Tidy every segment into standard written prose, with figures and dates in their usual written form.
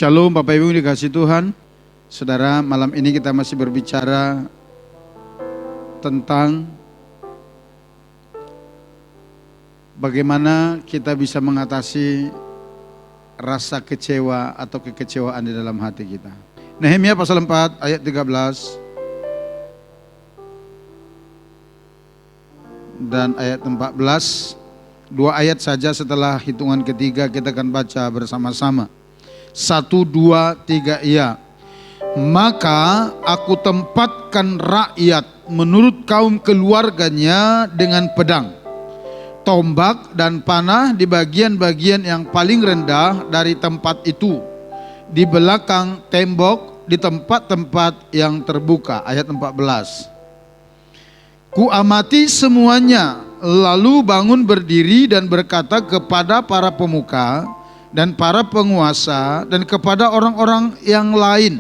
Shalom Bapak Ibu dikasih Tuhan. Saudara, malam ini kita masih berbicara tentang bagaimana kita bisa mengatasi rasa kecewa atau kekecewaan di dalam hati kita. Nehemia pasal 4 ayat 13 dan ayat 14. Dua ayat saja, setelah hitungan ketiga kita akan baca bersama-sama. 1, 2, 3, iya. Maka aku tempatkan rakyat menurut kaum keluarganya dengan pedang, tombak dan panah di bagian-bagian yang paling rendah dari tempat itu, di belakang tembok, di tempat-tempat yang terbuka. Ayat 14. Ku amati semuanya, lalu bangun berdiri dan berkata kepada para pemuka dan para penguasa dan kepada orang-orang yang lain,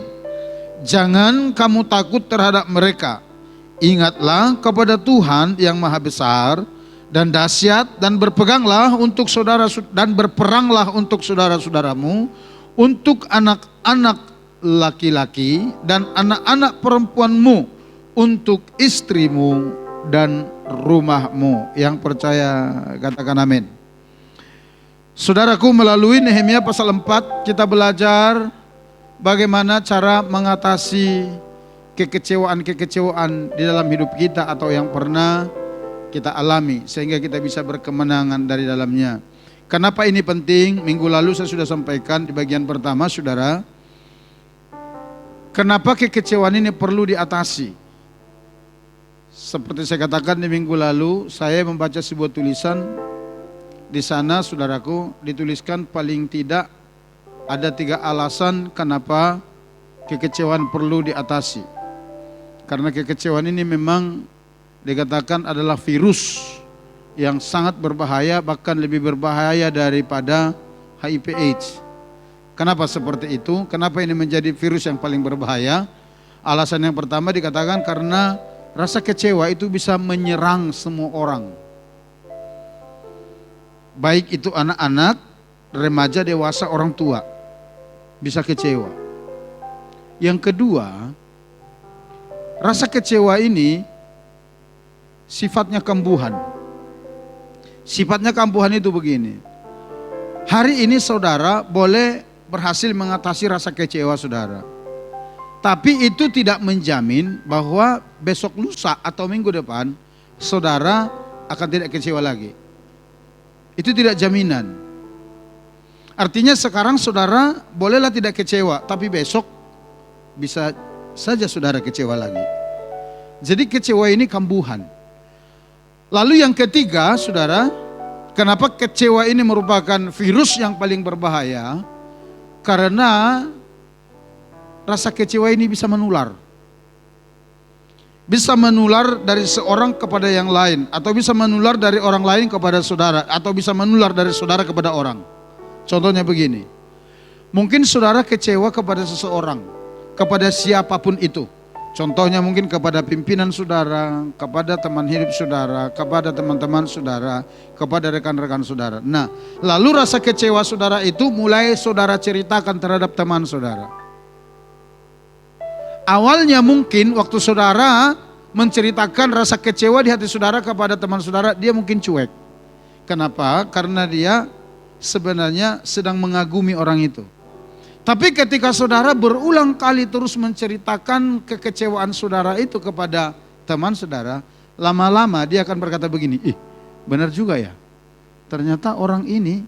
jangan kamu takut terhadap mereka. Ingatlah kepada Tuhan yang maha besar dan dahsyat, dan berpeganglah untuk saudara dan berperanglah untuk saudara-saudaramu, untuk anak-anak laki-laki dan anak-anak perempuanmu, untuk istrimu dan rumahmu. Yang percaya katakan amin. Saudaraku, melalui Nehemia pasal 4 kita belajar bagaimana cara mengatasi kekecewaan-kekecewaan di dalam hidup kita atau yang pernah kita alami, sehingga kita bisa berkemenangan dari dalamnya. Kenapa ini penting? Minggu lalu saya sudah sampaikan di bagian pertama, saudara. Kenapa kekecewaan ini perlu diatasi? Seperti saya katakan di minggu lalu, saya membaca sebuah tulisan. Di sana, saudaraku, dituliskan paling tidak ada 3 alasan kenapa kekecewaan perlu diatasi. Karena kekecewaan ini memang dikatakan adalah virus yang sangat berbahaya, bahkan lebih berbahaya daripada HIV/AIDS. Kenapa seperti itu? Kenapa ini menjadi virus yang paling berbahaya? Alasan yang pertama dikatakan karena rasa kecewa itu bisa menyerang semua orang. Baik itu anak-anak, remaja, dewasa, orang tua bisa kecewa. Yang kedua, rasa kecewa ini sifatnya kambuhan. Sifatnya kambuhan itu begini. Hari ini saudara boleh berhasil mengatasi rasa kecewa saudara. Tapi itu tidak menjamin bahwa besok lusa atau minggu depan saudara akan tidak kecewa lagi. Itu tidak jaminan. Artinya sekarang saudara bolehlah tidak kecewa, tapi besok bisa saja saudara kecewa lagi. Jadi kecewa ini kambuhan. Lalu yang ketiga, saudara, kenapa kecewa ini merupakan virus yang paling berbahaya? Karena rasa kecewa ini bisa menular. Bisa menular dari seorang kepada yang lain, atau bisa menular dari orang lain kepada saudara, atau bisa menular dari saudara kepada orang. Contohnya begini, mungkin saudara kecewa kepada seseorang, kepada siapapun itu. Contohnya mungkin kepada pimpinan saudara, kepada teman hidup saudara, kepada teman-teman saudara, kepada rekan-rekan saudara. Nah, lalu rasa kecewa saudara itu mulai saudara ceritakan terhadap teman saudara. Awalnya mungkin waktu saudara menceritakan rasa kecewa di hati saudara kepada teman saudara, dia mungkin cuek. Kenapa? Karena dia sebenarnya sedang mengagumi orang itu. Tapi ketika saudara berulang kali terus menceritakan kekecewaan saudara itu kepada teman saudara, lama-lama dia akan berkata begini, benar juga ya, ternyata orang ini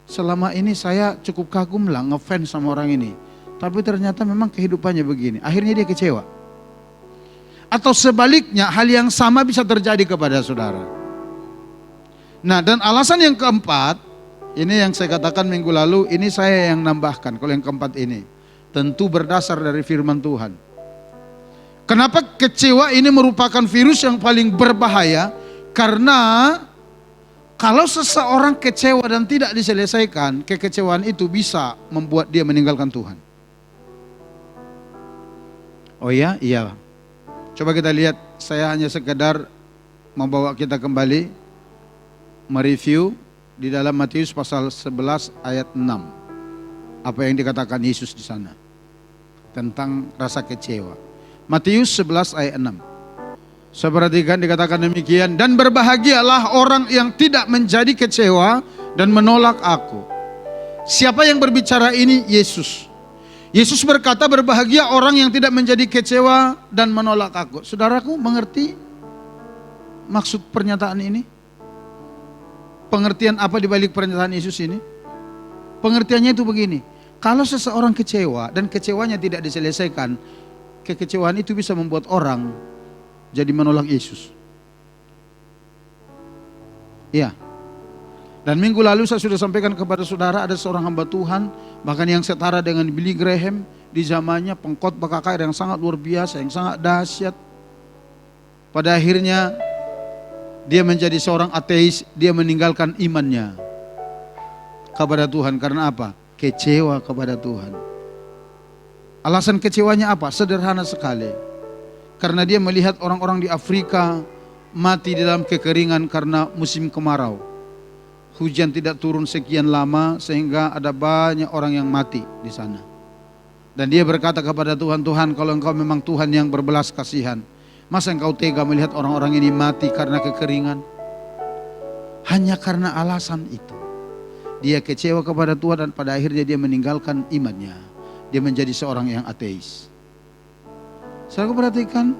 selama ini saya cukup kagum lah, ngefans sama orang ini. Tapi ternyata memang kehidupannya begini. Akhirnya dia kecewa. Atau sebaliknya, hal yang sama bisa terjadi kepada saudara. Nah, dan alasan yang keempat, ini yang saya katakan minggu lalu, ini saya yang nambahkan. Kalau yang keempat ini, tentu berdasar dari firman Tuhan. Kenapa kecewa ini merupakan virus yang paling berbahaya? Karena kalau seseorang kecewa dan tidak diselesaikan, kekecewaan itu bisa membuat dia meninggalkan Tuhan. Oh ya? Iya. Coba kita lihat, saya hanya sekedar membawa kita kembali mereview di dalam Matius pasal 11 ayat 6. apa yang dikatakan Yesus di sana tentang rasa kecewa. Matius 11 ayat 6. Saya perhatikan dikatakan demikian, dan berbahagialah orang yang tidak menjadi kecewa dan menolak aku. Siapa yang berbicara ini? Yesus. Yesus berkata berbahagia orang yang tidak menjadi kecewa dan menolak aku. Saudaraku mengerti maksud pernyataan ini? Pengertian apa di balik pernyataan Yesus ini? Pengertiannya itu begini, kalau seseorang kecewa dan kecewanya tidak diselesaikan, kekecewaan itu bisa membuat orang jadi menolak Yesus. Iya. Dan minggu lalu saya sudah sampaikan kepada saudara, ada seorang hamba Tuhan, bahkan yang setara dengan Billy Graham di zamannya, pengkhotbah KKR yang sangat luar biasa, yang sangat dahsyat. Pada akhirnya dia menjadi seorang ateis, dia meninggalkan imannya kepada Tuhan. Karena apa? Kecewa kepada Tuhan. Alasan kecewanya apa? Sederhana sekali. Karena dia melihat orang-orang di Afrika mati di dalam kekeringan karena musim kemarau. Hujan tidak turun sekian lama sehingga ada banyak orang yang mati di sana. Dan dia berkata kepada Tuhan, Tuhan kalau engkau memang Tuhan yang berbelas kasihan, masa engkau tega melihat orang-orang ini mati karena kekeringan? Hanya karena alasan itu dia kecewa kepada Tuhan dan pada akhirnya dia meninggalkan imannya. Dia menjadi seorang yang ateis. Saya perhatikan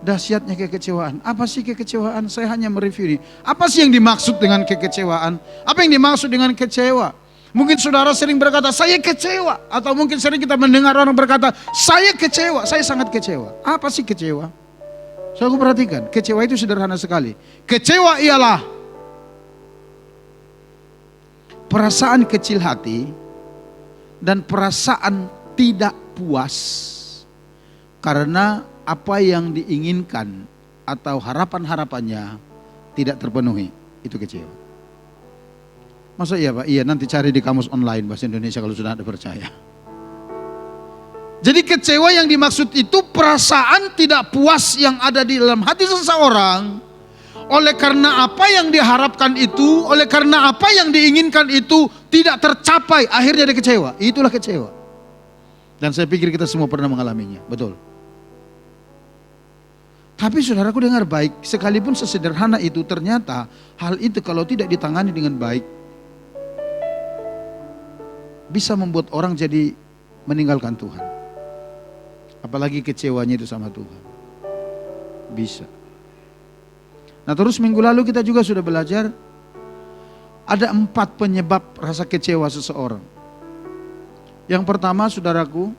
dahsyatnya kekecewaan. Apa sih kekecewaan? Saya hanya mereview ini. Apa sih yang dimaksud dengan kekecewaan? Apa yang dimaksud dengan kecewa? Mungkin saudara sering berkata, saya kecewa. Atau mungkin sering kita mendengar orang berkata, saya kecewa, saya sangat kecewa. Apa sih kecewa? Saya perhatikan, kecewa itu sederhana sekali. Kecewa ialah perasaan kecil hati dan perasaan tidak puas karena apa yang diinginkan atau harapan-harapannya tidak terpenuhi. Itu kecewa. Masa iya Pak? Iya, nanti cari di kamus online bahasa Indonesia kalau sudah ada percaya. Jadi kecewa yang dimaksud itu perasaan tidak puas yang ada di dalam hati seseorang oleh karena apa yang diharapkan itu, oleh karena apa yang diinginkan itu tidak tercapai, akhirnya dia kecewa. Itulah kecewa. Dan saya pikir kita semua pernah mengalaminya, betul. Tapi saudaraku dengar baik, sekalipun sesederhana itu ternyata hal itu kalau tidak ditangani dengan baik bisa membuat orang jadi meninggalkan Tuhan. Apalagi kecewanya itu sama Tuhan. Bisa. Nah terus minggu lalu kita juga sudah belajar ada 4 penyebab rasa kecewa seseorang. Yang pertama saudaraku,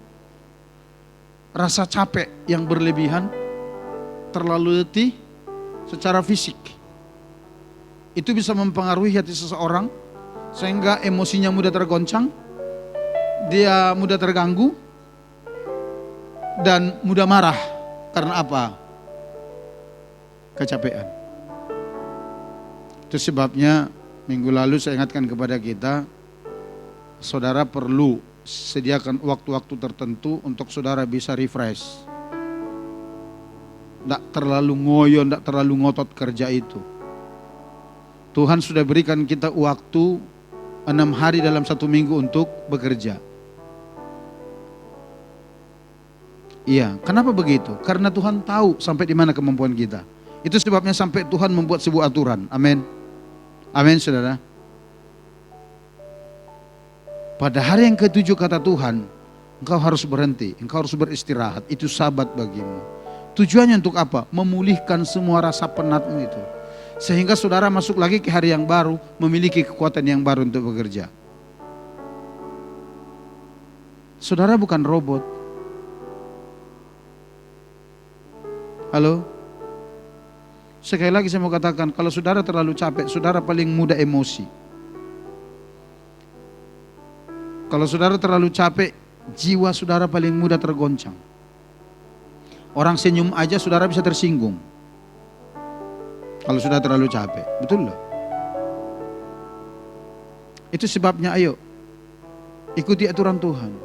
rasa capek yang berlebihan, terlalu letih secara fisik. Itu bisa mempengaruhi hati seseorang sehingga emosinya mudah tergoncang, dia mudah terganggu dan mudah marah. Karena apa? Kecapean. Itu sebabnya minggu lalu saya ingatkan kepada kita, saudara perlu sediakan waktu-waktu tertentu untuk saudara bisa refresh. Tidak terlalu ngoyo, tidak terlalu ngotot kerja itu. Tuhan sudah berikan kita waktu 6 hari dalam 1 minggu untuk bekerja. Iya, kenapa begitu? Karena Tuhan tahu sampai di mana kemampuan kita. Itu sebabnya sampai Tuhan membuat sebuah aturan. Amin. Amin saudara. Pada hari yang ke-7 kata Tuhan, engkau harus berhenti, engkau harus beristirahat. Itu sabat bagimu. Tujuannya untuk apa? Memulihkan semua rasa penatmu itu. Sehingga saudara masuk lagi ke hari yang baru, memiliki kekuatan yang baru untuk bekerja. Saudara bukan robot. Halo? Sekali lagi saya mau katakan, kalau saudara terlalu capek, saudara paling mudah emosi. Kalau saudara terlalu capek, jiwa saudara paling mudah tergoncang. Orang senyum aja saudara bisa tersinggung. Kalau sudah terlalu capek, betul loh. Itu sebabnya ayo, ikuti aturan Tuhan.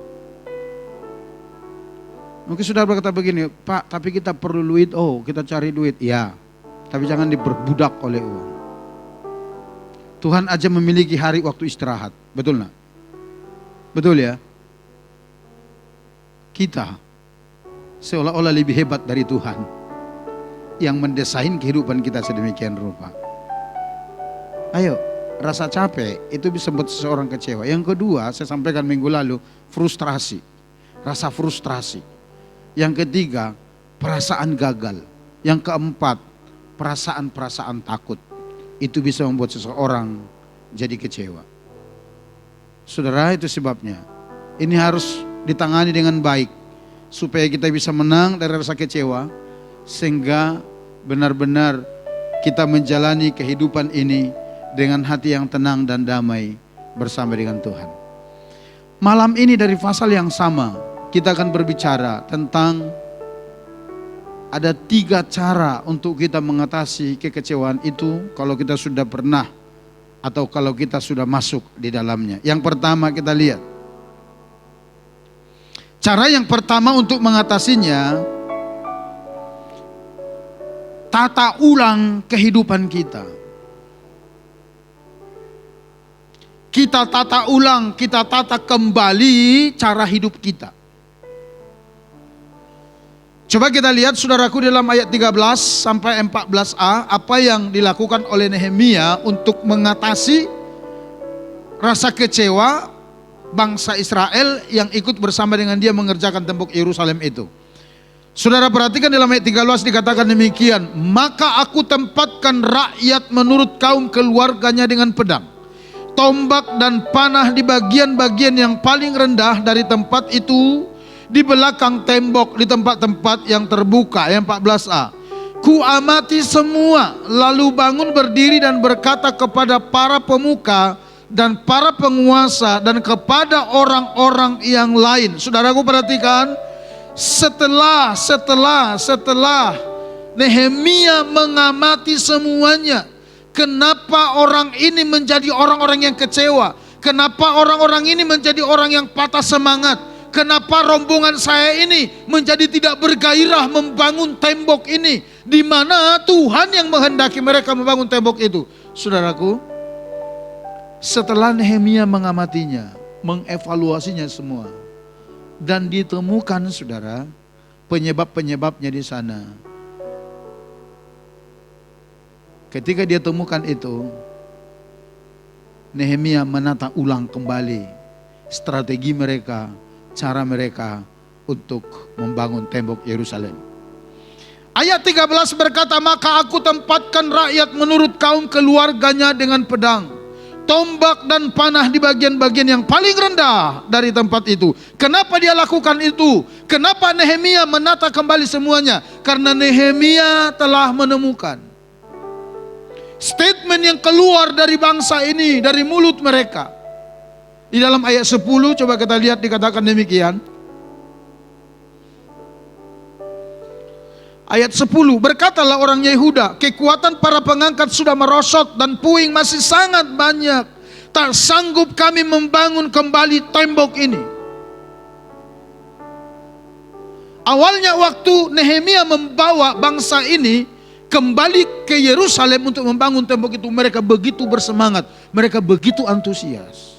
Mungkin saudara berkata begini, Pak tapi kita perlu duit, oh kita cari duit. Ya, tapi jangan diperbudak oleh uang. Tuhan aja memiliki hari waktu istirahat, betul nak? Betul ya? Kita seolah-olah lebih hebat dari Tuhan yang mendesain kehidupan kita sedemikian rupa. Ayo, rasa capek itu bisa membuat seseorang kecewa. Yang kedua, saya sampaikan minggu lalu, frustrasi. Rasa frustrasi. Yang ketiga, perasaan gagal. Yang keempat, perasaan-perasaan takut. Itu bisa membuat seseorang jadi kecewa. Saudara, itu sebabnya ini harus ditangani dengan baik supaya kita bisa menang dari rasa kecewa, sehingga benar-benar kita menjalani kehidupan ini dengan hati yang tenang dan damai bersama dengan Tuhan. Malam ini dari pasal yang sama kita akan berbicara tentang ada 3 cara untuk kita mengatasi kekecewaan itu kalau kita sudah pernah atau kalau kita sudah masuk di dalamnya. Yang pertama kita lihat. Cara yang pertama untuk mengatasinya, tata ulang kehidupan kita. Kita tata ulang, kita tata kembali cara hidup kita. Coba kita lihat saudaraku dalam ayat 13 sampai 14a, apa yang dilakukan oleh Nehemia untuk mengatasi rasa kecewa bangsa Israel yang ikut bersama dengan dia mengerjakan tembok Yerusalem itu. Saudara perhatikan dalam ayat 13 dikatakan demikian, maka aku tempatkan rakyat menurut kaum keluarganya dengan pedang, tombak dan panah di bagian-bagian yang paling rendah dari tempat itu, di belakang tembok, di tempat-tempat yang terbuka. Yang 14a, ku amati semua, lalu bangun berdiri dan berkata kepada para pemuka dan para penguasa dan kepada orang-orang yang lain. Saudaraku perhatikan, setelah Nehemia mengamati semuanya, kenapa orang ini menjadi orang-orang yang kecewa, kenapa orang-orang ini menjadi orang yang patah semangat, kenapa rombongan saya ini menjadi tidak bergairah membangun tembok ini, di mana Tuhan yang menghendaki mereka membangun tembok itu. Saudaraku, setelah Nehemia mengamatinya, mengevaluasinya semua, dan ditemukan saudara penyebab-penyebabnya di sana. Ketika dia temukan itu, Nehemia menata ulang kembali strategi mereka, cara mereka untuk membangun tembok Yerusalem. Ayat 13 berkata, maka aku tempatkan rakyat menurut kaum keluarganya dengan pedang, tombak dan panah di bagian-bagian yang paling rendah dari tempat itu. Kenapa dia lakukan itu? Kenapa Nehemia menata kembali semuanya? Karena Nehemia telah menemukan statement yang keluar dari bangsa ini, dari mulut mereka. Di dalam ayat 10 coba kita lihat dikatakan demikian. Ayat 10, berkatalah orang Yehuda, kekuatan para pengangkat sudah merosot dan puing masih sangat banyak. Tak sanggup kami membangun kembali tembok ini. Awalnya waktu Nehemia membawa bangsa ini kembali ke Yerusalem untuk membangun tembok itu, mereka begitu bersemangat, mereka begitu antusias.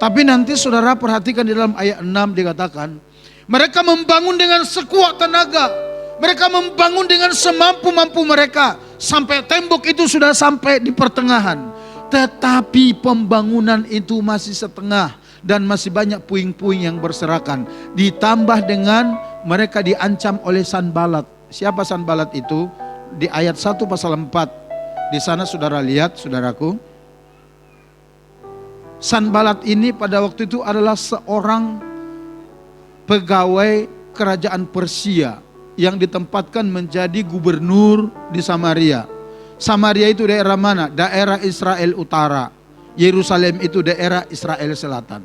Tapi nanti saudara perhatikan di dalam ayat 6 dikatakan, mereka membangun dengan sekuat tenaga, mereka membangun dengan semampu-mampu mereka, sampai tembok itu sudah sampai di pertengahan. Tetapi pembangunan itu masih setengah dan masih banyak puing-puing yang berserakan. Ditambah dengan mereka diancam oleh Sanbalat. Siapa Sanbalat itu? Di ayat 1 pasal 4. Di sana saudara lihat, saudaraku. Sanbalat ini pada waktu itu adalah seorang pegawai kerajaan Persia yang ditempatkan menjadi gubernur di Samaria. Samaria itu daerah mana? Daerah Israel Utara. Yerusalem itu daerah Israel Selatan.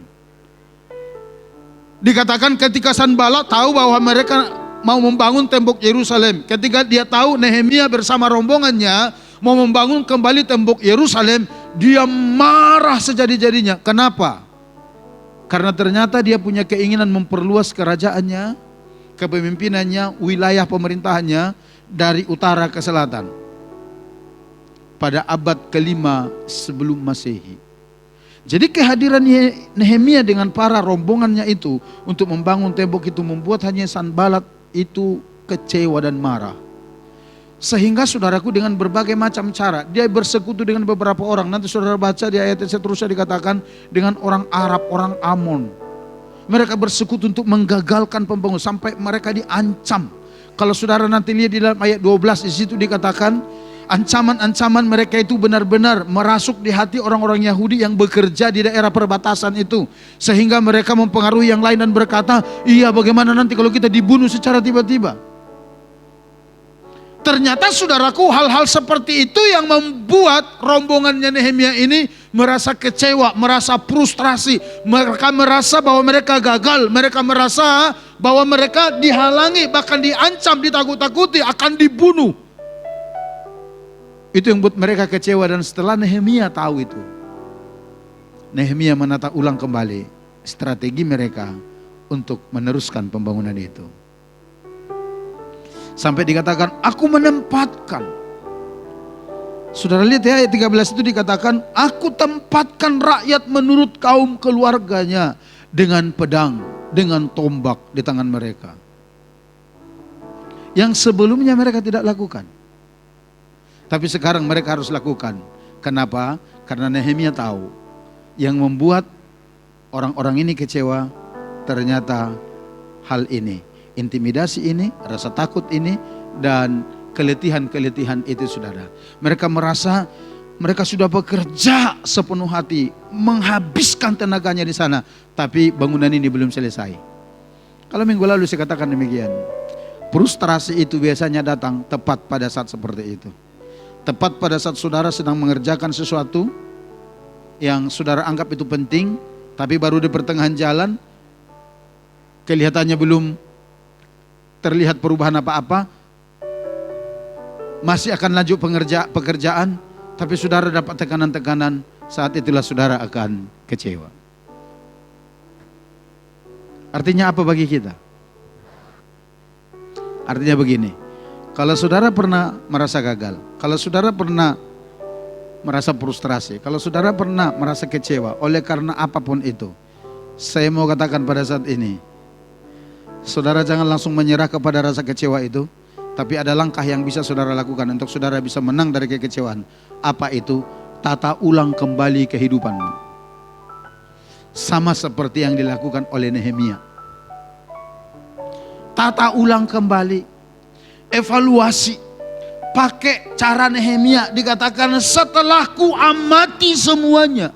Dikatakan ketika Sanbalat tahu bahwa mereka mau membangun tembok Yerusalem, ketika dia tahu Nehemia bersama rombongannya mau membangun kembali tembok Yerusalem, dia marah sejadi-jadinya. Kenapa? Karena ternyata dia punya keinginan memperluas kerajaannya, kepemimpinannya, wilayah pemerintahannya dari utara ke selatan. Pada abad ke-5 sebelum Masehi. Jadi kehadiran Nehemia dengan para rombongannya itu untuk membangun tembok itu membuat hanya Sanbalat itu kecewa dan marah. Sehingga saudaraku dengan berbagai macam cara dia bersekutu dengan beberapa orang. Nanti saudara baca di ayat seterusnya dikatakan dengan orang Arab, orang Amon. Mereka bersekutu untuk menggagalkan pembangunan sampai mereka diancam. Kalau saudara nanti lihat di dalam ayat 12 di situ dikatakan ancaman-ancaman mereka itu benar-benar merasuk di hati orang-orang Yahudi yang bekerja di daerah perbatasan itu. Sehingga mereka mempengaruhi yang lain dan berkata, iya bagaimana nanti kalau kita dibunuh secara tiba-tiba. Ternyata saudaraku hal-hal seperti itu yang membuat rombongannya Nehemia ini merasa kecewa, merasa frustrasi. Mereka merasa bahwa mereka gagal, mereka merasa bahwa mereka dihalangi, bahkan diancam, ditakut-takuti akan dibunuh. Itu yang buat mereka kecewa dan setelah Nehemia tahu itu, Nehemia menata ulang kembali strategi mereka untuk meneruskan pembangunan itu. Sampai dikatakan, aku menempatkan. Saudara lihat ya ayat 13 itu dikatakan, aku tempatkan rakyat menurut kaum keluarganya dengan pedang, dengan tombak di tangan mereka. Yang sebelumnya mereka tidak lakukan. Tapi sekarang mereka harus lakukan. Kenapa? Karena Nehemia tahu yang membuat orang-orang ini kecewa ternyata hal ini. Intimidasi ini, rasa takut ini, dan keletihan-keletihan itu saudara. Mereka merasa mereka sudah bekerja sepenuh hati, menghabiskan tenaganya di sana. Tapi bangunan ini belum selesai. Kalau minggu lalu saya katakan demikian. Frustrasi itu biasanya datang tepat pada saat seperti itu. Tepat pada saat saudara sedang mengerjakan sesuatu yang saudara anggap itu penting, tapi baru di pertengahan jalan, kelihatannya belum terlihat perubahan apa-apa, masih akan lanjut pekerjaan, tapi saudara dapat tekanan-tekanan, saat itulah saudara akan kecewa. Artinya apa bagi kita? Artinya begini, kalau saudara pernah merasa gagal, kalau saudara pernah merasa frustrasi, kalau saudara pernah merasa kecewa oleh karena apapun itu, saya mau katakan pada saat ini, saudara jangan langsung menyerah kepada rasa kecewa itu, tapi ada langkah yang bisa saudara lakukan untuk saudara bisa menang dari kekecewaan. Apa itu? Tata ulang kembali kehidupanmu. Sama seperti yang dilakukan oleh Nehemia. Tata ulang kembali. Evaluasi. Pakai cara Nehemia, dikatakan setelah ku amati semuanya.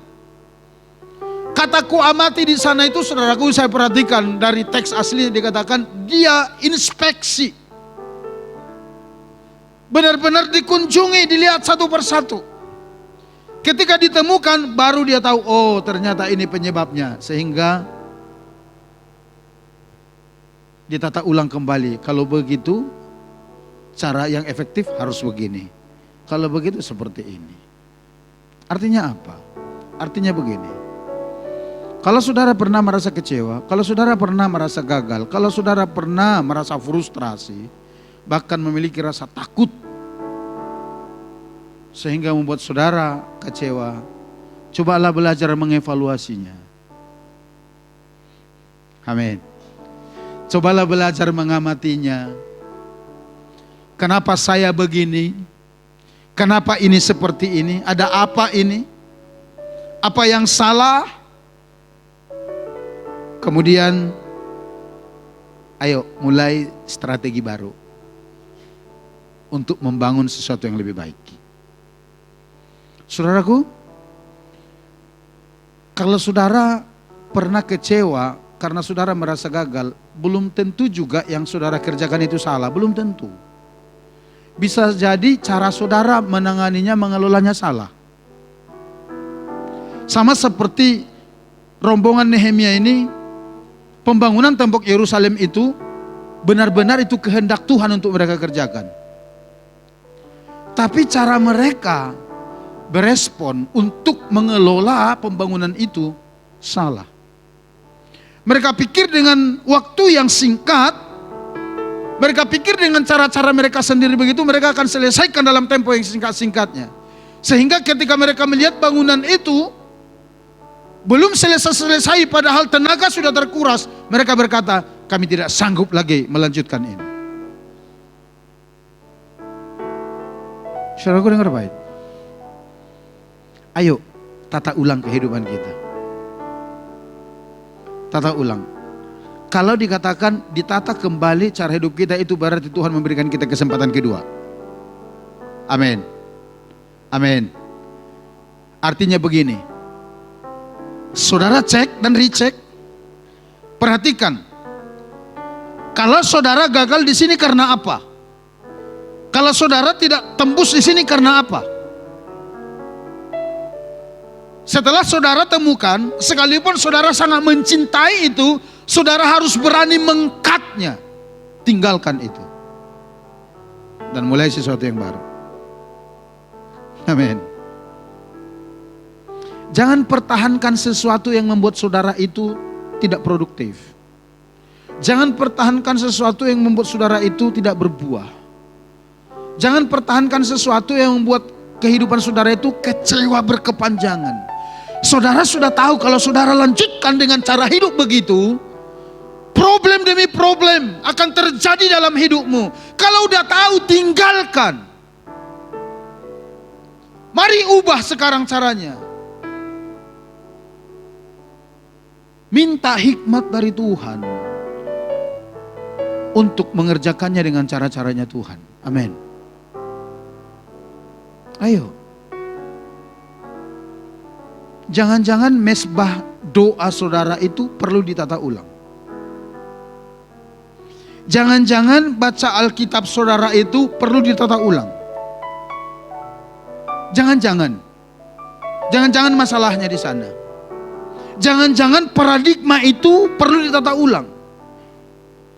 Kataku amati di sana itu saudaraku, saya perhatikan dari teks asli dikatakan dia inspeksi. Benar-benar dikunjungi, dilihat satu persatu. Ketika ditemukan baru dia tahu, oh ternyata ini penyebabnya. Sehingga ditata ulang kembali. Kalau begitu cara yang efektif harus begini. Kalau begitu seperti ini. Artinya apa? Artinya begini. Kalau saudara pernah merasa kecewa, kalau saudara pernah merasa gagal, kalau saudara pernah merasa frustrasi, bahkan memiliki rasa takut, sehingga membuat saudara kecewa, cobalah belajar mengevaluasinya. Amin. Cobalah belajar mengamatinya. Kenapa saya begini? Kenapa ini seperti ini? Ada apa ini? Apa yang salah? Kemudian, ayo mulai strategi baru untuk membangun sesuatu yang lebih baik. Saudaraku, kalau saudara pernah kecewa karena saudara merasa gagal, belum tentu juga yang saudara kerjakan itu salah, belum tentu. Bisa jadi cara saudara menanganinya, mengelolanya salah. Sama seperti rombongan Nehemia ini, pembangunan tembok Yerusalem itu benar-benar itu kehendak Tuhan untuk mereka kerjakan. Tapi cara mereka berespon untuk mengelola pembangunan itu salah. Mereka pikir dengan waktu yang singkat, mereka pikir dengan cara-cara mereka sendiri begitu, mereka akan selesaikan dalam tempo yang singkat-singkatnya. Sehingga ketika mereka melihat bangunan itu Belum selesai padahal tenaga sudah terkuras. Mereka berkata, kami tidak sanggup lagi melanjutkan ini. Saudaraku dengar baik. Ayo tata ulang kehidupan kita. Tata ulang. Kalau dikatakan ditata kembali cara hidup kita, itu berarti Tuhan memberikan kita kesempatan kedua. Amin. Amin. Artinya begini. Saudara cek dan recheck. Perhatikan. Kalau saudara gagal di sini karena apa? Kalau saudara tidak tembus di sini karena apa? Setelah saudara temukan, sekalipun saudara sangat mencintai itu, saudara harus berani mengkatnya. Tinggalkan itu. Dan mulai sesuatu yang baru. Amin. Jangan pertahankan sesuatu yang membuat saudara itu tidak produktif. Jangan pertahankan sesuatu yang membuat saudara itu tidak berbuah. Jangan pertahankan sesuatu yang membuat kehidupan saudara itu kecewa berkepanjangan. Saudara sudah tahu kalau saudara lanjutkan dengan cara hidup begitu, problem demi problem akan terjadi dalam hidupmu. Kalau udah tahu, tinggalkan. Mari ubah sekarang caranya. Minta hikmat dari Tuhan untuk mengerjakannya dengan cara-caranya Tuhan. Amin. Ayo. Jangan-jangan mesbah doa saudara itu perlu ditata ulang. Jangan-jangan baca Alkitab saudara itu perlu ditata ulang. Jangan-jangan masalahnya di sana. Jangan-jangan paradigma itu perlu ditata ulang.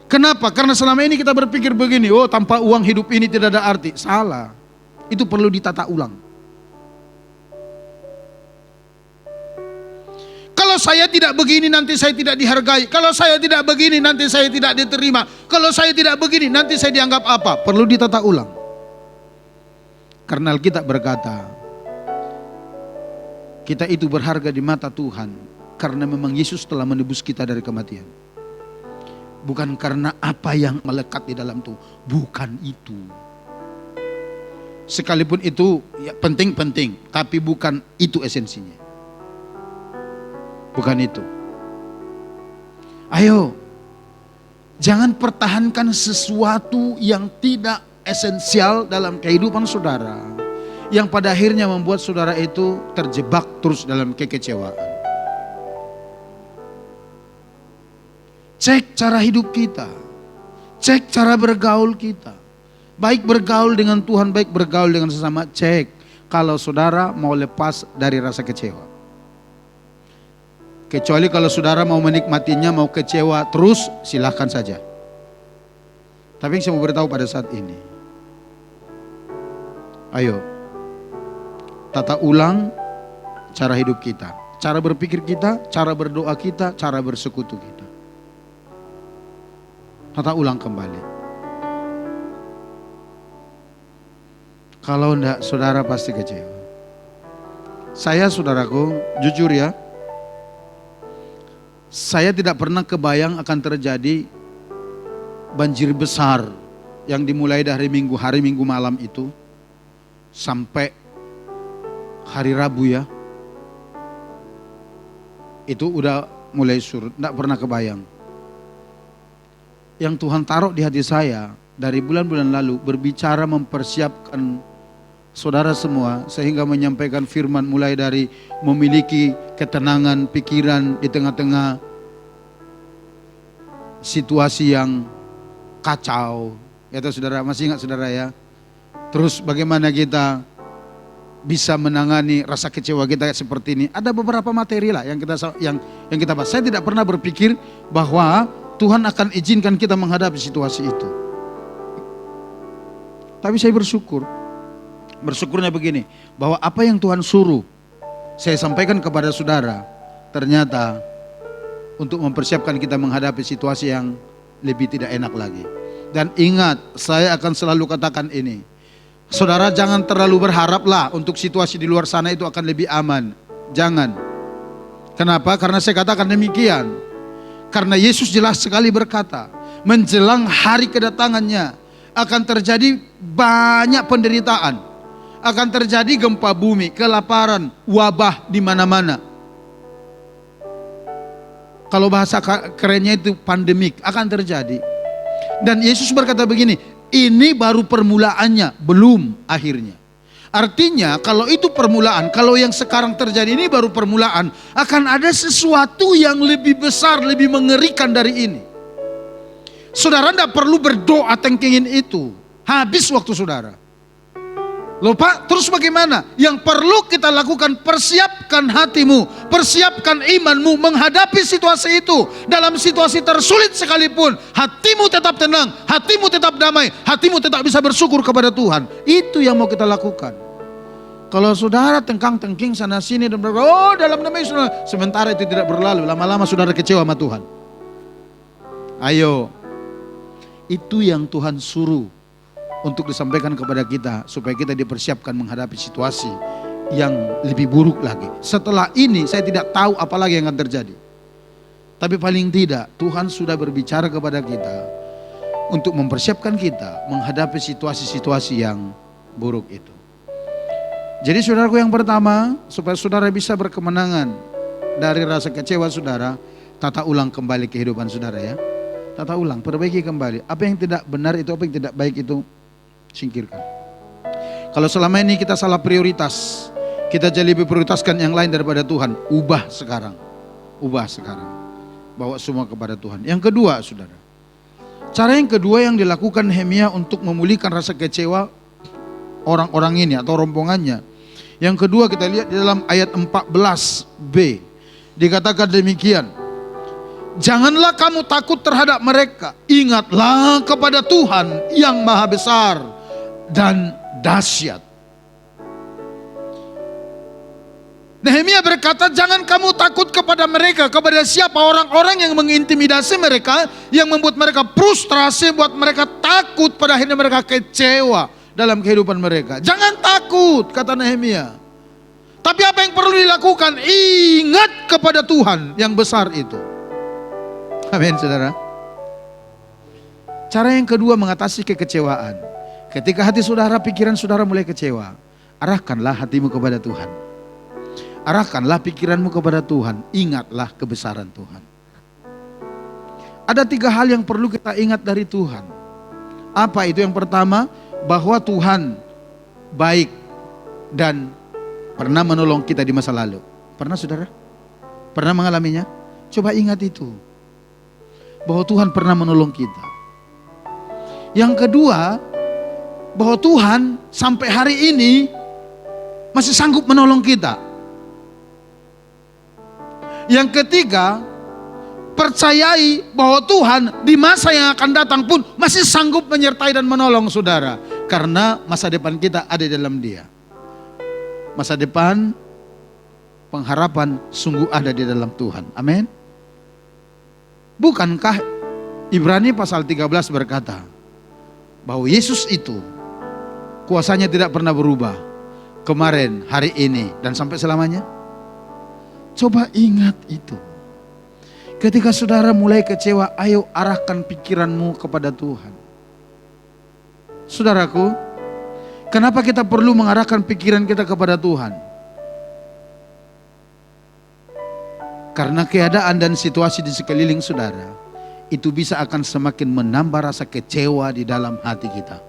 Kenapa? Karena selama ini kita berpikir begini, oh tanpa uang hidup ini tidak ada arti. Salah. Itu perlu ditata ulang. Kalau saya tidak begini nanti saya tidak dihargai. Kalau saya tidak begini nanti saya tidak diterima. Kalau saya tidak begini nanti saya dianggap apa? Perlu ditata ulang. Karena Alkitab berkata, kita itu berharga di mata Tuhan karena memang Yesus telah menebus kita dari kematian. Bukan karena apa yang melekat di dalam tubuh. Bukan itu. Sekalipun itu ya penting-penting, tapi bukan itu esensinya. Bukan itu. Ayo, jangan pertahankan sesuatu yang tidak esensial dalam kehidupan saudara, yang pada akhirnya membuat saudara itu terjebak terus dalam kekecewaan. Cek cara hidup kita, cek cara bergaul kita. Baik bergaul dengan Tuhan, baik bergaul dengan sesama. Cek kalau saudara mau lepas dari rasa kecewa. Kecuali kalau saudara mau menikmatinya, mau kecewa terus, silahkan saja. Tapi yang saya mau beritahu pada saat ini, ayo tata ulang cara hidup kita, cara berpikir kita, cara berdoa kita, cara bersekutu kita. Tata ulang kembali. Kalau enggak, saudara pasti kecewa. Saya, saudaraku, jujur ya, saya tidak pernah kebayang akan terjadi banjir besar yang dimulai dari hari Minggu malam itu sampai hari Rabu ya. Itu udah mulai surut, tidak pernah kebayang. Yang Tuhan taruh di hati saya dari bulan-bulan lalu berbicara mempersiapkan saudara semua sehingga menyampaikan firman mulai dari memiliki ketenangan pikiran di tengah-tengah situasi yang kacau. Ya saudara, masih ingat saudara ya? Terus bagaimana kita bisa menangani rasa kecewa kita seperti ini? Ada beberapa materi lah yang kita bahas. Saya tidak pernah berpikir bahwa Tuhan akan izinkan kita menghadapi situasi itu. Tapi saya bersyukur. Bersyukurnya begini, bahwa apa yang Tuhan suruh saya sampaikan kepada saudara, ternyata untuk mempersiapkan kita menghadapi situasi yang lebih tidak enak lagi. Dan ingat, saya akan selalu katakan ini, saudara jangan terlalu berharaplah untuk situasi di luar sana itu akan lebih aman. Jangan. Kenapa? Karena saya katakan demikian. Karena Yesus jelas sekali berkata, menjelang hari kedatangannya akan terjadi banyak penderitaan, akan terjadi gempa bumi, kelaparan, wabah di mana-mana. Kalau bahasa kerennya itu pandemik akan terjadi. Dan Yesus berkata begini, ini baru permulaannya, belum akhirnya. Artinya kalau itu permulaan, kalau yang sekarang terjadi ini baru permulaan, akan ada sesuatu yang lebih besar, lebih mengerikan dari ini. Saudara tidak perlu berdoa tengkingin itu, habis waktu saudara. Loh Pak, terus bagaimana? Yang perlu kita lakukan, persiapkan hatimu, persiapkan imanmu menghadapi situasi itu. Dalam situasi tersulit sekalipun, hatimu tetap tenang, hatimu tetap damai, hatimu tetap bisa bersyukur kepada Tuhan. Itu yang mau kita lakukan. Kalau saudara tengkang-tengking sana sini dan berkata, oh dalam nama Yesus, sementara itu tidak berlalu, lama-lama saudara kecewa sama Tuhan. Ayo, itu yang Tuhan suruh untuk disampaikan kepada kita supaya kita dipersiapkan menghadapi situasi yang lebih buruk lagi. Setelah ini saya tidak tahu apa lagi yang akan terjadi. Tapi paling tidak Tuhan sudah berbicara kepada kita untuk mempersiapkan kita menghadapi situasi-situasi yang buruk itu. Jadi saudaraku, yang pertama, supaya saudara bisa berkemenangan dari rasa kecewa saudara, tata ulang kembali kehidupan saudara ya. Tata ulang, perbaiki kembali. Apa yang tidak benar itu, apa yang tidak baik itu, singkirkan. Kalau selama ini kita salah prioritas, kita jadi lebih prioritaskan yang lain daripada Tuhan, ubah sekarang. Ubah sekarang. Bawa semua kepada Tuhan. Yang kedua saudara, cara yang kedua yang dilakukan Nehemia untuk memulihkan rasa kecewa orang-orang ini atau rombongannya. Yang kedua kita lihat di dalam ayat 14b. Dikatakan demikian. Janganlah kamu takut terhadap mereka. Ingatlah kepada Tuhan yang maha besar dan dahsyat. Nehemia berkata, jangan kamu takut kepada mereka. Kepada siapa? Orang-orang yang mengintimidasi mereka, yang membuat mereka frustrasi, buat mereka takut, pada akhirnya mereka kecewa dalam kehidupan mereka. Jangan takut, kata Nehemia. Tapi apa yang perlu dilakukan? Ingat kepada Tuhan yang besar itu. Amin saudara. Cara yang kedua mengatasi kekecewaan. Ketika hati saudara, pikiran saudara mulai kecewa, arahkanlah hatimu kepada Tuhan. Arahkanlah pikiranmu kepada Tuhan. Ingatlah kebesaran Tuhan. Ada 3 hal yang perlu kita ingat dari Tuhan. Apa itu? Yang pertama, bahwa Tuhan baik dan pernah menolong kita di masa lalu. Pernah saudara? Pernah mengalaminya? Coba ingat itu. Bahwa Tuhan pernah menolong kita. Yang kedua, bahwa Tuhan sampai hari ini masih sanggup menolong kita. Yang ketiga, percayai bahwa Tuhan di masa yang akan datang pun masih sanggup menyertai dan menolong saudara. Karena masa depan kita ada di dalam Dia. Masa depan, pengharapan sungguh ada di dalam Tuhan. Amin. Bukankah Ibrani pasal 13 berkata bahwa Yesus itu kuasanya tidak pernah berubah, kemarin, hari ini, dan sampai selamanya? Coba ingat itu. Ketika saudara mulai kecewa, ayo arahkan pikiranmu kepada Tuhan. Saudaraku, kenapa kita perlu mengarahkan pikiran kita kepada Tuhan? Karena keadaan dan situasi di sekeliling saudara itu bisa akan semakin menambah rasa kecewa di dalam hati kita.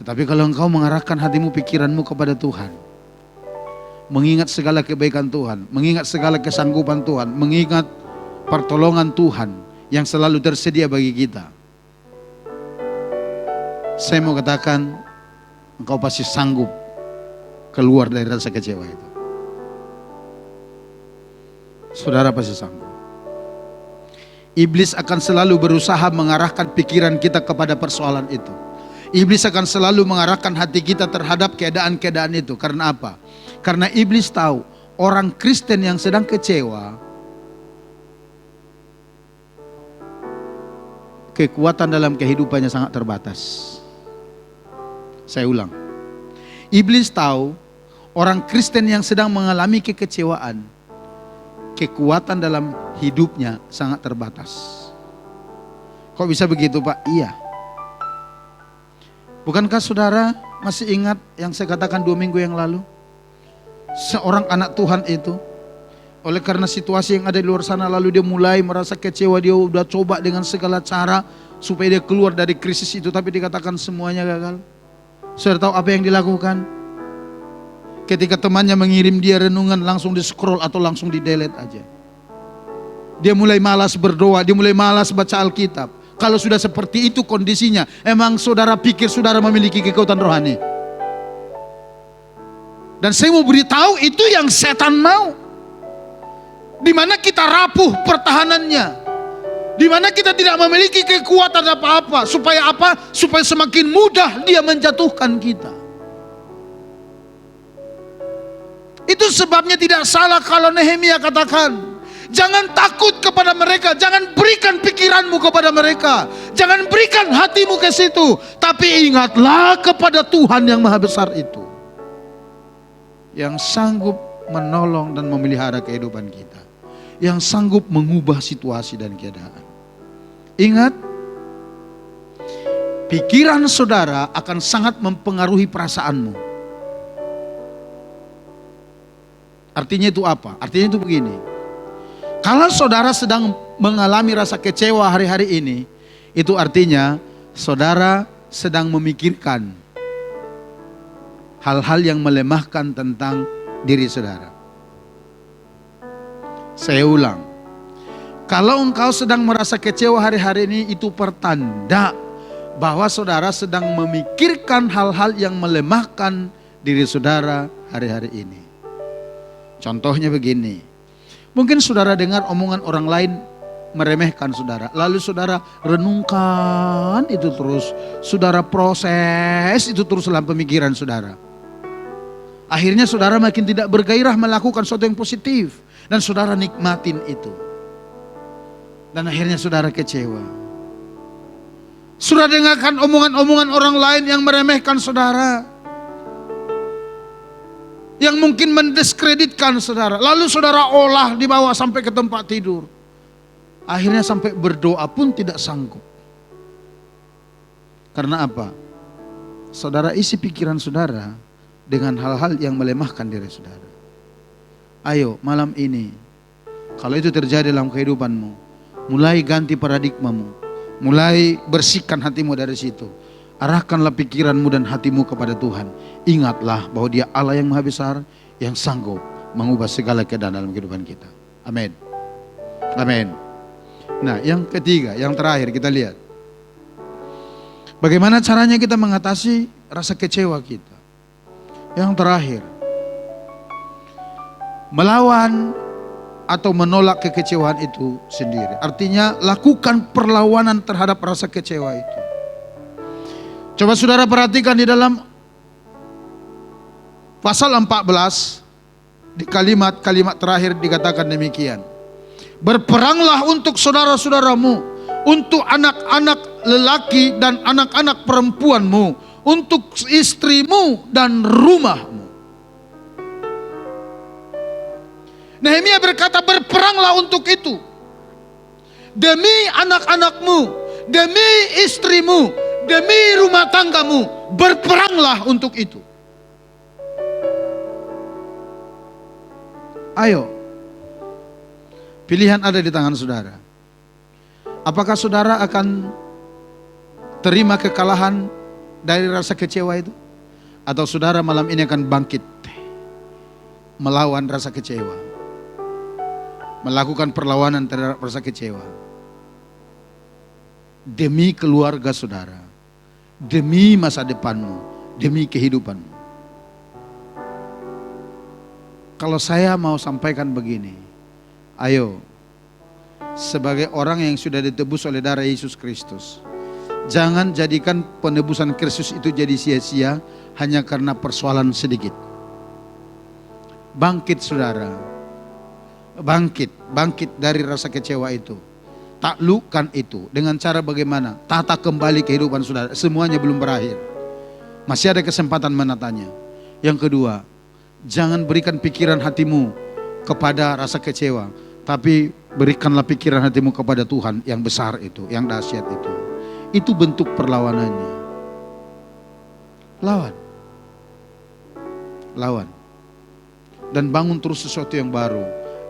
Tetapi kalau engkau mengarahkan hatimu, pikiranmu kepada Tuhan, mengingat segala kebaikan Tuhan, mengingat segala kesanggupan Tuhan, mengingat pertolongan Tuhan yang selalu tersedia bagi kita, saya mau katakan, engkau pasti sanggup keluar dari rasa kecewa itu. Saudara pasti sanggup. Iblis akan selalu berusaha mengarahkan pikiran kita kepada persoalan itu. Iblis akan selalu mengarahkan hati kita terhadap keadaan-keadaan itu. Karena apa? Karena iblis tahu orang Kristen yang sedang kecewa, kekuatan dalam kehidupannya sangat terbatas. Saya ulang. Iblis tahu orang Kristen yang sedang mengalami kekecewaan, kekuatan dalam hidupnya sangat terbatas. Kok bisa begitu Pak? Iya. Bukankah saudara masih ingat yang saya katakan 2 minggu yang lalu? Seorang anak Tuhan itu, oleh karena situasi yang ada di luar sana, lalu dia mulai merasa kecewa, dia udah coba dengan segala cara supaya dia keluar dari krisis itu, tapi dikatakan semuanya gagal. Saudara tahu apa yang dilakukan? Ketika temannya mengirim dia renungan, langsung di scroll atau langsung di delete aja. Dia mulai malas berdoa, dia mulai malas baca Alkitab. Kalau sudah seperti itu kondisinya, emang saudara pikir saudara memiliki kekuatan rohani? Dan saya mau beritahu, itu yang setan mau. Di mana kita rapuh pertahanannya, di mana kita tidak memiliki kekuatan apa-apa. Supaya apa? Supaya semakin mudah dia menjatuhkan kita. Itu sebabnya tidak salah kalau Nehemia katakan, jangan takut kepada mereka, jangan berikan pikiranmu kepada mereka, jangan berikan hatimu ke situ, tapi ingatlah kepada Tuhan yang maha besar itu, yang sanggup menolong dan memelihara kehidupan kita, yang sanggup mengubah situasi dan keadaan. Ingat, pikiran saudara akan sangat mempengaruhi perasaanmu. Artinya itu apa? Artinya itu begini. Kalau saudara sedang mengalami rasa kecewa hari-hari ini, itu artinya saudara sedang memikirkan hal-hal yang melemahkan tentang diri saudara. Saya ulang, kalau engkau sedang merasa kecewa hari-hari ini, itu pertanda bahwa saudara sedang memikirkan hal-hal yang melemahkan diri saudara hari-hari ini. Contohnya begini, mungkin saudara dengar omongan orang lain meremehkan saudara, lalu saudara renungkan itu terus, saudara proses itu terus dalam pemikiran saudara. Akhirnya saudara makin tidak bergairah melakukan sesuatu yang positif, dan saudara nikmatin itu. Dan akhirnya saudara kecewa. Saudara dengarkan omongan-omongan orang lain yang meremehkan saudara, yang mungkin mendiskreditkan saudara, lalu saudara olah dibawa sampai ke tempat tidur. Akhirnya sampai berdoa pun tidak sanggup. Karena apa? Saudara isi pikiran saudara dengan hal-hal yang melemahkan diri saudara. Ayo malam ini, kalau itu terjadi dalam kehidupanmu, mulai ganti paradigmamu, mulai bersihkan hatimu dari situ. Arahkanlah pikiranmu dan hatimu kepada Tuhan. Ingatlah bahwa Dia Allah yang maha besar, yang sanggup mengubah segala keadaan dalam kehidupan kita. Amin. Amin. Nah, yang ketiga, yang terakhir kita lihat, bagaimana caranya kita mengatasi rasa kecewa kita. Yang terakhir, melawan atau menolak kekecewaan itu sendiri. Artinya lakukan perlawanan terhadap rasa kecewa itu. Coba saudara perhatikan di dalam pasal 14, di kalimat-kalimat terakhir dikatakan demikian. Berperanglah untuk saudara-saudaramu, untuk anak-anak lelaki dan anak-anak perempuanmu, untuk istrimu dan rumahmu. Nehemia berkata, berperanglah untuk itu. Demi anak-anakmu, demi istrimu, demi rumah tanggamu, berperanglah untuk itu. Ayo, pilihan ada di tangan saudara. Apakah saudara akan terima kekalahan dari rasa kecewa itu? Atau saudara malam ini akan bangkit melawan rasa kecewa, melakukan perlawanan terhadap rasa kecewa demi keluarga saudara, demi masa depanmu, demi kehidupanmu? Kalau saya mau sampaikan begini, ayo, sebagai orang yang sudah ditebus oleh darah Yesus Kristus, jangan jadikan penebusan Kristus itu jadi sia-sia hanya karena persoalan sedikit. Bangkit saudara, bangkit dari rasa kecewa itu. Taklukkan itu dengan cara bagaimana? Tata kembali kehidupan saudara. Semuanya belum berakhir, masih ada kesempatan menatanya. Yang kedua, jangan berikan pikiran hatimu kepada rasa kecewa. Tapi berikanlah pikiran hatimu kepada Tuhan yang besar itu, yang dahsyat itu. Itu bentuk perlawanannya. Lawan. Dan bangun terus sesuatu yang baru,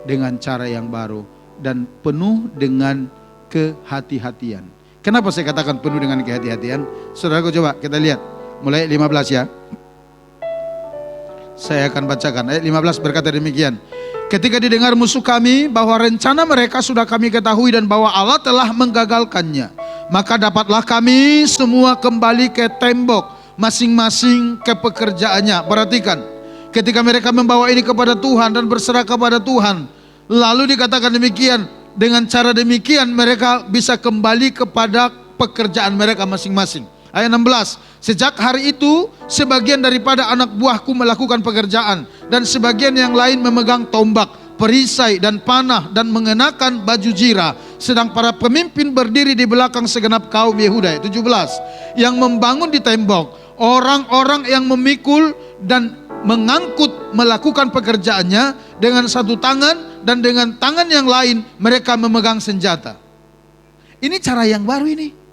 dengan cara yang baru, dan penuh dengan kehati-hatian. Kenapa saya katakan penuh dengan kehati-hatian? Saudaraku, coba kita lihat. Mulai 15 ya. Saya akan bacakan. Ayat 15 berkata demikian. Ketika didengar musuh kami bahwa rencana mereka sudah kami ketahui dan bahwa Allah telah menggagalkannya, maka dapatlah kami semua kembali ke tembok, masing-masing ke pekerjaannya. Perhatikan, ketika mereka membawa ini kepada Tuhan dan berserah kepada Tuhan, lalu dikatakan demikian, dengan cara demikian mereka bisa kembali kepada pekerjaan mereka masing-masing. Ayat 16, sejak hari itu sebagian daripada anak buahku melakukan pekerjaan dan sebagian yang lain memegang tombak, perisai dan panah dan mengenakan baju jira, sedang para pemimpin berdiri di belakang segenap kaum Yehuda. 17, yang membangun di tembok, orang-orang yang memikul dan mengangkut melakukan pekerjaannya dengan satu tangan, dan dengan tangan yang lain mereka memegang senjata. Ini cara yang baru ini.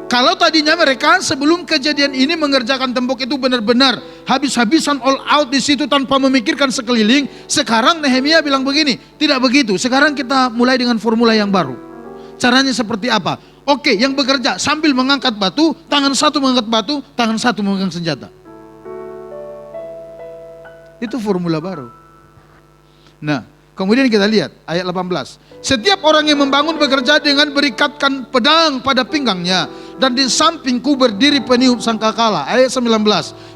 Kalau tadinya mereka sebelum kejadian ini mengerjakan tembok itu benar-benar habis-habisan all out di situ tanpa memikirkan sekeliling, sekarang Nehemia bilang begini, tidak begitu. Sekarang kita mulai dengan formula yang baru. Caranya seperti apa? Oke, yang bekerja sambil mengangkat batu, tangan satu mengangkat batu, tangan satu memegang senjata. Itu formula baru. Nah, kemudian kita lihat ayat 18. Setiap orang yang membangun bekerja dengan berikatkan pedang pada pinggangnya, dan di sampingku berdiri peniup sangkakala. Ayat 19.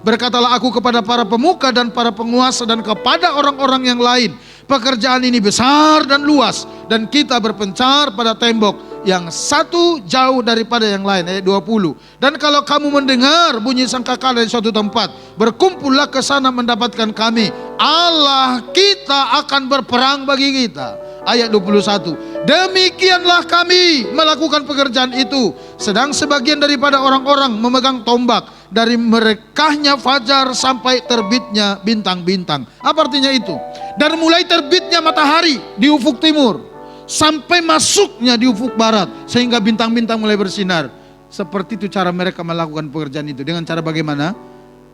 Berkatalah aku kepada para pemuka dan para penguasa dan kepada orang-orang yang lain, pekerjaan ini besar dan luas, dan kita berpencar pada tembok yang satu jauh daripada yang lain. Ayat 20. Dan kalau kamu mendengar bunyi sangkakala di suatu tempat, berkumpullah ke sana mendapatkan kami. Allah kita akan berperang bagi kita. Ayat 21. Demikianlah kami melakukan pekerjaan itu, sedang sebagian daripada orang-orang memegang tombak dari merekahnya fajar sampai terbitnya bintang-bintang. Apa artinya itu? Dan mulai terbitnya matahari di ufuk timur sampai masuknya di ufuk barat, sehingga bintang-bintang mulai bersinar. Seperti itu cara mereka melakukan pekerjaan itu. Dengan cara bagaimana?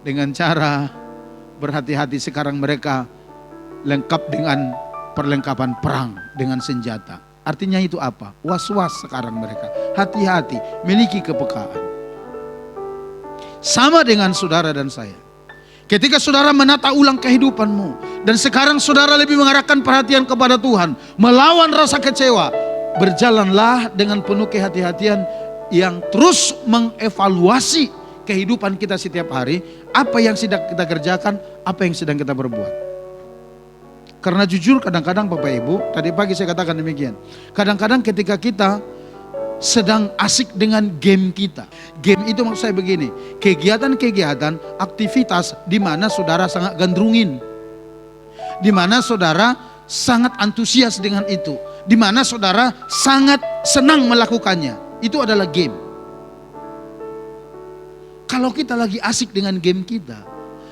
Dengan cara berhati-hati. Sekarang mereka lengkap dengan perlengkapan perang, dengan senjata. Artinya itu apa? Was-was sekarang mereka. Hati-hati, miliki kepekaan. Sama dengan saudara dan saya. Ketika saudara menata ulang kehidupanmu, dan sekarang saudara lebih mengarahkan perhatian kepada Tuhan, melawan rasa kecewa, berjalanlah dengan penuh kehati-hatian yang terus mengevaluasi kehidupan kita setiap hari. Apa yang sedang kita kerjakan, apa yang sedang kita berbuat. Karena jujur kadang-kadang Bapak Ibu, tadi pagi saya katakan demikian. Kadang-kadang ketika kita sedang asik dengan game kita. Game itu maksud saya begini, kegiatan-kegiatan, aktivitas di mana saudara sangat gandrungin. Di mana saudara sangat antusias dengan itu. Di mana saudara sangat senang melakukannya. Itu adalah game. Kalau kita lagi asik dengan game kita,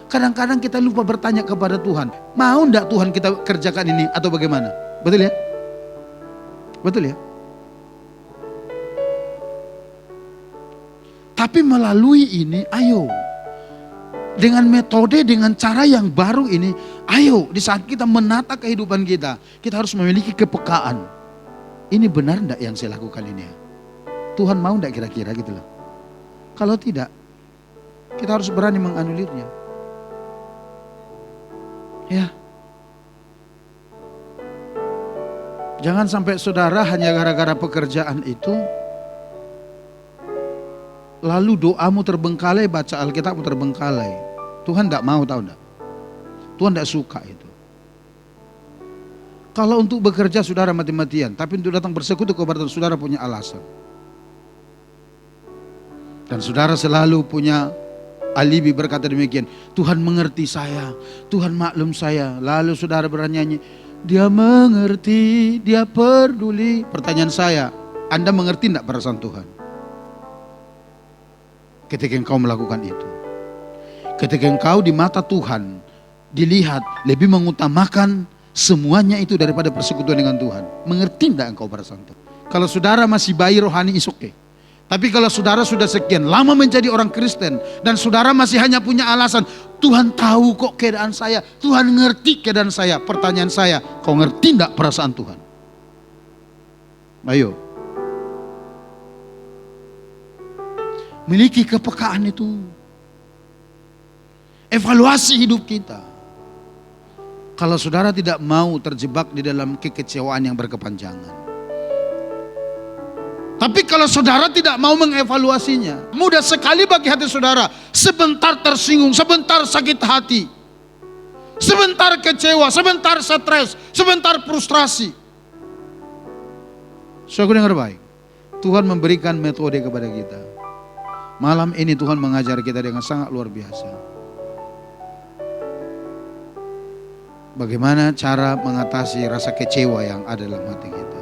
kadang-kadang kita lupa bertanya kepada Tuhan, mau enggak Tuhan kita kerjakan ini atau bagaimana? Betul ya? Betul ya? Tapi melalui ini, ayo. Dengan metode, dengan cara yang baru ini, ayo di saat kita menata kehidupan kita, kita harus memiliki kepekaan. Ini benar enggak yang saya lakukan ini ya? Tuhan mau enggak kira-kira gitu loh. Kalau tidak, kita harus berani menganulirnya. Ya, jangan sampai saudara hanya gara-gara pekerjaan itu, lalu doamu terbengkalai, baca Alkitabmu terbengkalai. Tuhan tidak mau, tahu enggak? Tuhan tidak suka itu. Kalau untuk bekerja saudara mati-matian, tapi untuk datang bersekutu kepada saudara punya alasan. Dan saudara selalu punya alibi berkata demikian, Tuhan mengerti saya, Tuhan maklum saya. Lalu saudara bernyanyi, dia mengerti, dia peduli. Pertanyaan saya, Anda mengerti tidak perasaan Tuhan? Ketika engkau melakukan itu, ketika engkau di mata Tuhan dilihat lebih mengutamakan Semuanya itu daripada persekutuan dengan Tuhan. Mengerti tidak engkau perasaan Tuhan? Kalau saudara masih bayi rohani, is okay. Tapi kalau saudara sudah sekian lama menjadi orang Kristen dan saudara masih hanya punya alasan, Tuhan tahu kok keadaan saya, Tuhan ngerti keadaan saya. Pertanyaan saya, kau ngerti tidak perasaan Tuhan? Ayo. Miliki kepekaan itu. Evaluasi hidup kita. Kalau saudara tidak mau terjebak di dalam kekecewaan yang berkepanjangan. Tapi kalau saudara tidak mau mengevaluasinya, mudah sekali bagi hati saudara sebentar tersinggung, sebentar sakit hati, sebentar kecewa, sebentar stres, sebentar frustrasi. Saudara dengar baik, Tuhan memberikan metode kepada kita. Malam ini Tuhan mengajar kita dengan sangat luar biasa. Bagaimana cara mengatasi rasa kecewa yang ada dalam hati kita.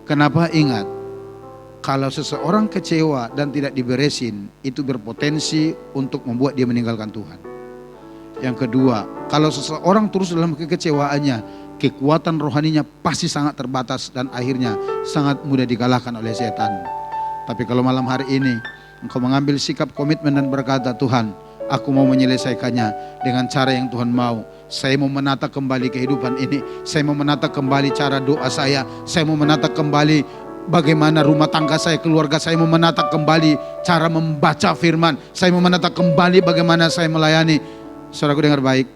Kenapa? Ingat, kalau seseorang kecewa dan tidak diberesin, itu berpotensi untuk membuat dia meninggalkan Tuhan. Yang kedua, kalau seseorang terus dalam kekecewaannya, kekuatan rohaninya pasti sangat terbatas dan akhirnya sangat mudah dikalahkan oleh setan. Tapi kalau malam hari ini engkau mengambil sikap komitmen dan berkata, Tuhan, aku mau menyelesaikannya dengan cara yang Tuhan mau. Saya mau menata kembali kehidupan ini. Saya mau menata kembali cara doa saya. Saya mau menata kembali bagaimana rumah tangga saya, keluarga saya. Mau menata kembali cara membaca firman. Saya mau menata kembali bagaimana saya melayani. Saudaraku dengar baik,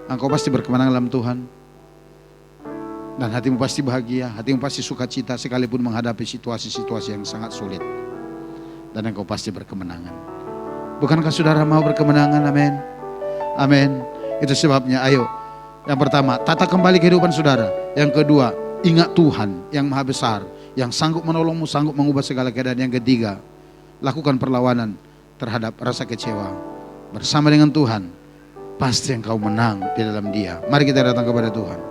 engkau pasti berkemenangan dalam Tuhan. Dan hatimu pasti bahagia, hatimu pasti sukacita sekalipun menghadapi situasi-situasi yang sangat sulit. Dan engkau pasti berkemenangan. Bukankah saudara mau berkemenangan? Amin. Amin. Itu sebabnya ayo. Yang pertama, tata kembali kehidupan saudara. Yang kedua, ingat Tuhan yang maha besar, yang sanggup menolongmu, sanggup mengubah segala keadaan. Yang ketiga, lakukan perlawanan terhadap rasa kecewa. Bersama dengan Tuhan, pasti engkau menang di dalam Dia. Mari kita datang kepada Tuhan.